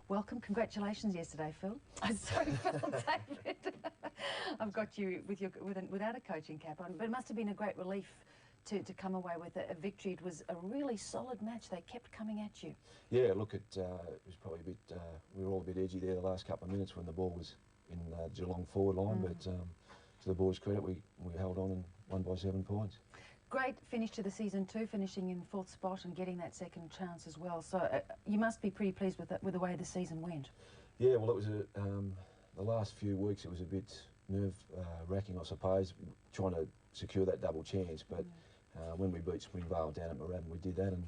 Welcome, congratulations yesterday, Phil. Sorry, Phil, David. I've got you without a coaching cap on, but it must have been a great relief to come away with a victory. It was a really solid match. They kept coming at you. Yeah, look, it was probably a bit, we were all a bit edgy there the last couple of minutes when the ball was in Geelong forward line, but to the boys' credit, we held on and won by 7 points. Great finish to the season too, finishing in 4th spot and getting that second chance as well. So you must be pretty pleased with the way the season went. Yeah, well, it was the last few weeks it was a bit nerve-wracking, I suppose, trying to secure that double chance. But when we beat Springvale down at Moorabbin, we did that, and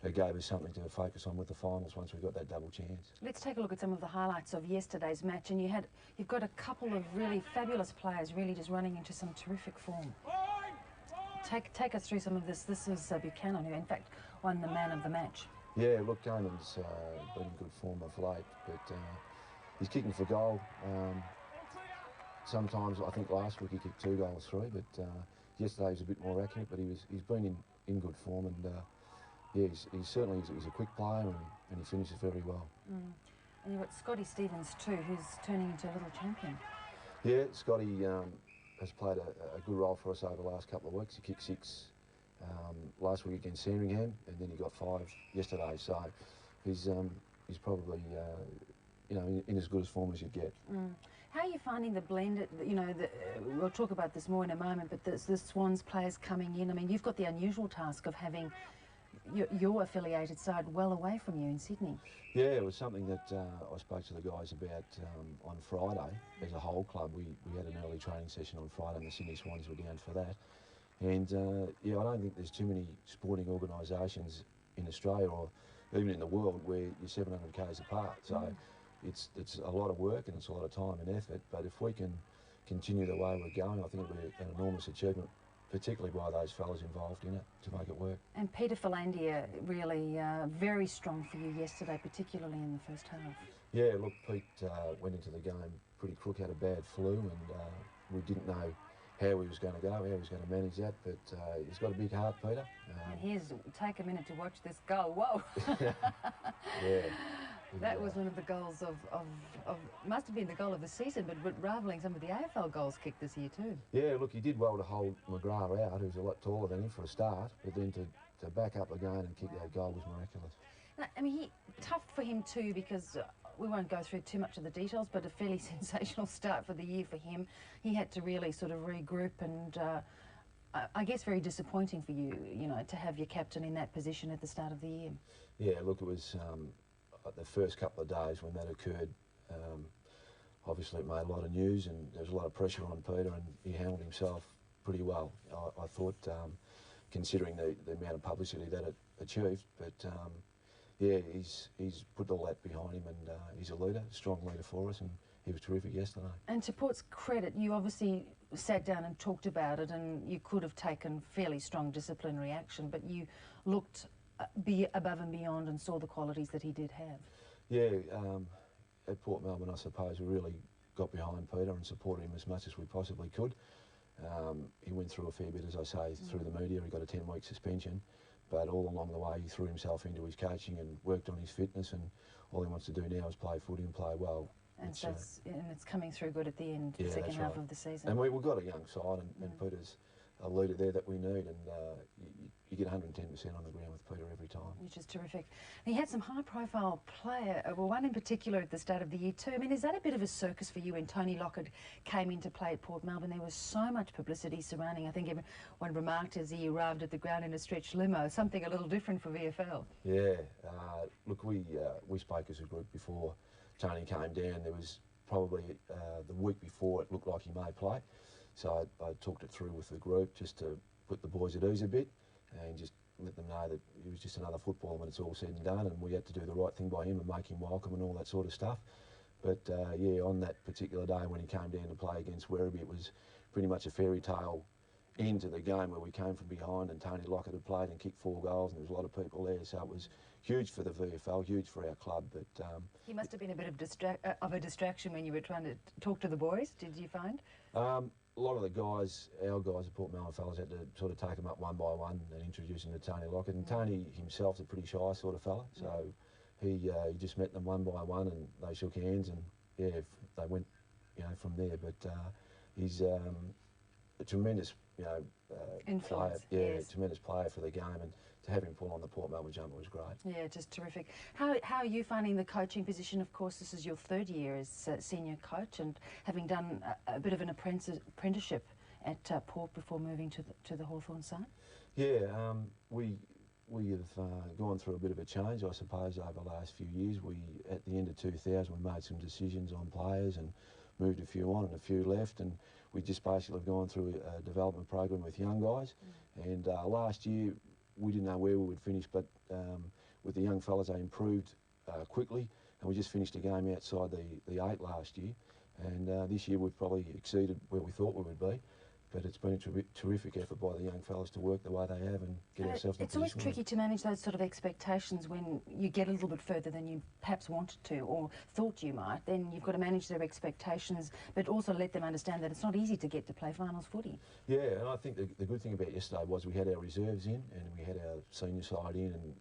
it gave us something to focus on with the finals once we got that double chance. Let's take a look at some of the highlights of yesterday's match, and you've got a couple of really fabulous players really just running into some terrific form. Take us through some of this. This is Buchanan, who in fact won the man of the match. Yeah, look, Damon's been in good form of late, but he's kicking for goal. Sometimes, I think last week he kicked 2 goals, 3, but yesterday he was a bit more accurate, but he's been in good form, and yeah, he's certainly he's a quick player, and he finishes very well. And you've got Scotty Stevens too, who's turning into a little champion. Yeah, Scotty has played a good role for us over the last couple of weeks. He kicked 6 last week against Sandringham, and then he got 5 yesterday. So he's probably you know, in as good as form as you'd get. How are you finding the blend? You know, we'll talk about this more in a moment, but the Swans players coming in. I mean, you've got the unusual task of having your affiliated side well away from you in Sydney. Yeah, it was something that I spoke to the guys about on Friday. As a whole club, we had an early training session on Friday, and the Sydney Swans were down for that. And yeah, I don't think there's too many sporting organisations in Australia or even in the world where you're 700 k's apart. So it's a lot of work and it's a lot of time and effort. But if we can continue the way we're going, I think it'll be an enormous achievement, particularly by those fellas involved in it, to make it work. And Peter Philandia really very strong for you yesterday, particularly in the first half. Yeah, look, Pete went into the game pretty crook, had a bad flu, and we didn't know how he was going to go, how he was going to manage that, but he's got a big heart, Peter. Take a minute to watch this goal. Whoa! Yeah. That was one of the goals must have been the goal of the season, but rivalling some of the AFL goals kicked this year too. Yeah, look, he did well to hold McGrath out, who's a lot taller than him for a start, but then to back up again and kick that goal was miraculous. I mean, tough for him too, because we won't go through too much of the details, but a fairly sensational start for the year for him. He had to really sort of regroup, and I guess very disappointing for you, you know, to have your captain in that position at the start of the year. Yeah, look, it was the first couple of days when that occurred. Obviously it made a lot of news and there was a lot of pressure on Peter, and he handled himself pretty well, I thought, considering the amount of publicity that it achieved. But yeah, he's put all that behind him, and he's a leader, a strong leader for us, and he was terrific yesterday. And to Port's credit, you obviously sat down and talked about it, and you could have taken fairly strong disciplinary action, but you looked above and beyond and saw the qualities that he did have. Yeah, at Port Melbourne, I suppose, we really got behind Peter and supported him as much as we possibly could. He went through a fair bit, as I say, through the media. He got a 10-week suspension, but all along the way he threw himself into his coaching and worked on his fitness, and all he wants to do now is play footy and play well. And so it's coming through good at the end, the second half of the season. And we've got a young side, and Peter's a leader there that we need, and you get 110% on the ground with Peter every time. Which is terrific. And he had some high-profile player, well, one in particular at the start of the year too. I mean, is that a bit of a circus for you when Tony Lockett came into play at Port Melbourne? There was so much publicity surrounding. I think everyone remarked as he arrived at the ground in a stretched limo, something a little different for VFL. Yeah, look, we spoke as a group before Tony came down. There was probably the week before it looked like he may play. So I talked it through with the group just to put the boys at ease a bit and just let them know that he was just another footballer when it's all said and done, and we had to do the right thing by him and make him welcome and all that sort of stuff. But yeah, on that particular day when he came down to play against Werribee, it was pretty much a fairy tale end to the game where we came from behind and Tony Lockett had played and kicked 4 goals, and there was a lot of people there, so it was huge for the VFL, huge for our club. But he must have been a bit of a distraction when you were trying to talk to the boys, did you find? A lot of the guys, our guys at Port Melbourne fellas, had to sort of take them up one by one and introduce them to Tony Lockett. And Tony himself's a pretty shy sort of fella, so he just met them one by one, and they shook hands, and yeah, they went, from there. But he's a tremendous, player. Influence, Yeah, yes. tremendous player for the game, and to have him pull on the Port Melbourne jumper was great. Yeah, just terrific. How are you finding the coaching position? Of course, this is your 3rd year as senior coach, and having done a bit of an apprenticeship at Port before moving to the Hawthorn side. Yeah, we have gone through a bit of a change, I suppose, over the last few years. At the end of 2000, we made some decisions on players and moved a few on and a few left, and we just basically have gone through a development program with young guys. And last year, we didn't know where we would finish, but with the young fellas, they improved quickly, and we just finished a game outside the 8 last year. And this year, we've probably exceeded where we thought we would be. But it's been a terrific effort by the young fellas to work the way they have and get ourselves in a It's always position. tricky to manage those sort of expectations when you get a little bit further than you perhaps wanted to or thought you might. Then you've got to manage their expectations, but also let them understand that it's not easy to get to play finals footy. Yeah, and I think the good thing about yesterday was we had our reserves in and we had our senior side in, and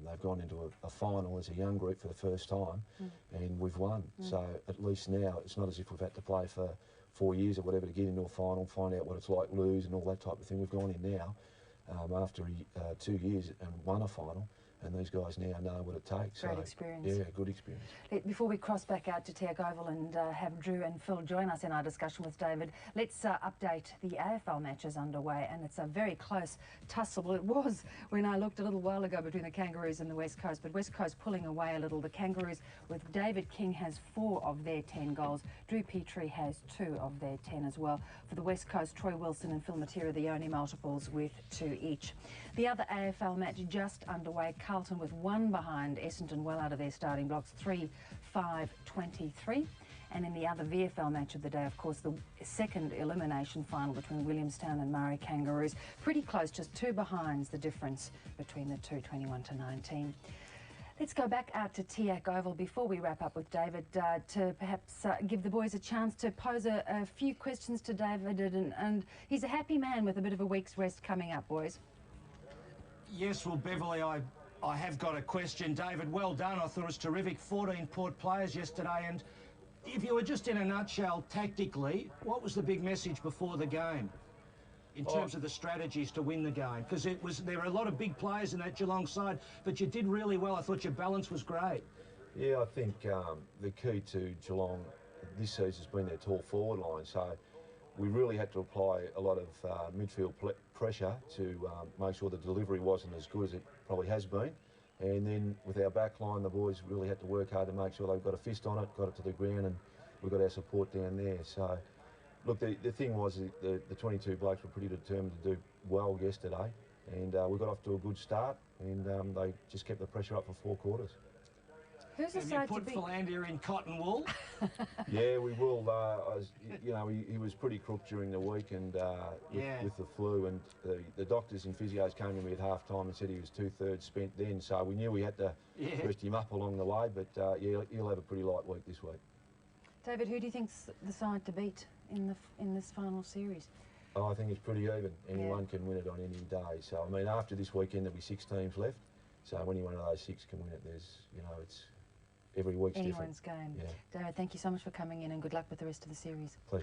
they've gone into a final as a young group for the first time, and we've won. So at least now it's not as if we've had to play for 4 years or whatever to get into a final, find out what it's like, lose and all that type of thing. We've gone in now after 2 years and won a final, and these guys now know what it takes. Great experience. Yeah, good experience. Before we cross back out to Tiac Oval and have Drew and Phil join us in our discussion with David, let's update the AFL matches underway, and it's a very close tussle. Well, it was when I looked a little while ago between the Kangaroos and the West Coast, but West Coast pulling away a little. The Kangaroos with David King has 4 of their 10 goals. Drew Petrie has 2 of their 10 as well. For the West Coast, Troy Wilson and Phil Matera, the only multiples with 2 each. The other AFL match just underway, Carlton with 1 behind Essendon, well out of their starting blocks, 3-5-23. And in the other VFL match of the day, of course, the second elimination final between Williamstown and Murray Kangaroos. Pretty close, just 2 behinds the difference between the two, 21-19. Let's go back out to Tiac Oval before we wrap up with David to perhaps give the boys a chance to pose a few questions to David. And he's a happy man with a bit of a week's rest coming up, boys. Yes, well, Beverly, I have got a question. David, well done. I thought it was terrific. 14 Port players yesterday. And if you were just in a nutshell, tactically, what was the big message before the game in terms of the strategies to win the game? Because there were a lot of big players in that Geelong side, but you did really well. I thought your balance was great. Yeah, I think the key to Geelong this season has been their tall forward line. So we really had to apply a lot of midfield pressure to make sure the delivery wasn't as good as it probably has been. And then with our back line, the boys really had to work hard to make sure they've got a fist on it, got it to the ground, and we got our support down there. So, look, the thing was the 22 blokes were pretty determined to do well yesterday, and we got off to a good start, and they just kept the pressure up for 4 quarters. Who's the Have side you to put beat? Philander in cotton wool? Yeah, we will. He was pretty crook during the week, and with the flu, and the doctors and physios came to me at half time and said he was 2/3 spent then. So we knew we had to rest him up along the way. But he'll have a pretty light week this week. David, who do you think's the side to beat in this final series? Oh, I think it's pretty even. Anyone can win it on any day. So I mean, after this weekend there'll be 6 teams left. So any one of those 6 can win it. It's every week's Anyone's different. game. Yeah. David, thank you so much for coming in, and good luck with the rest of the series. Pleasure.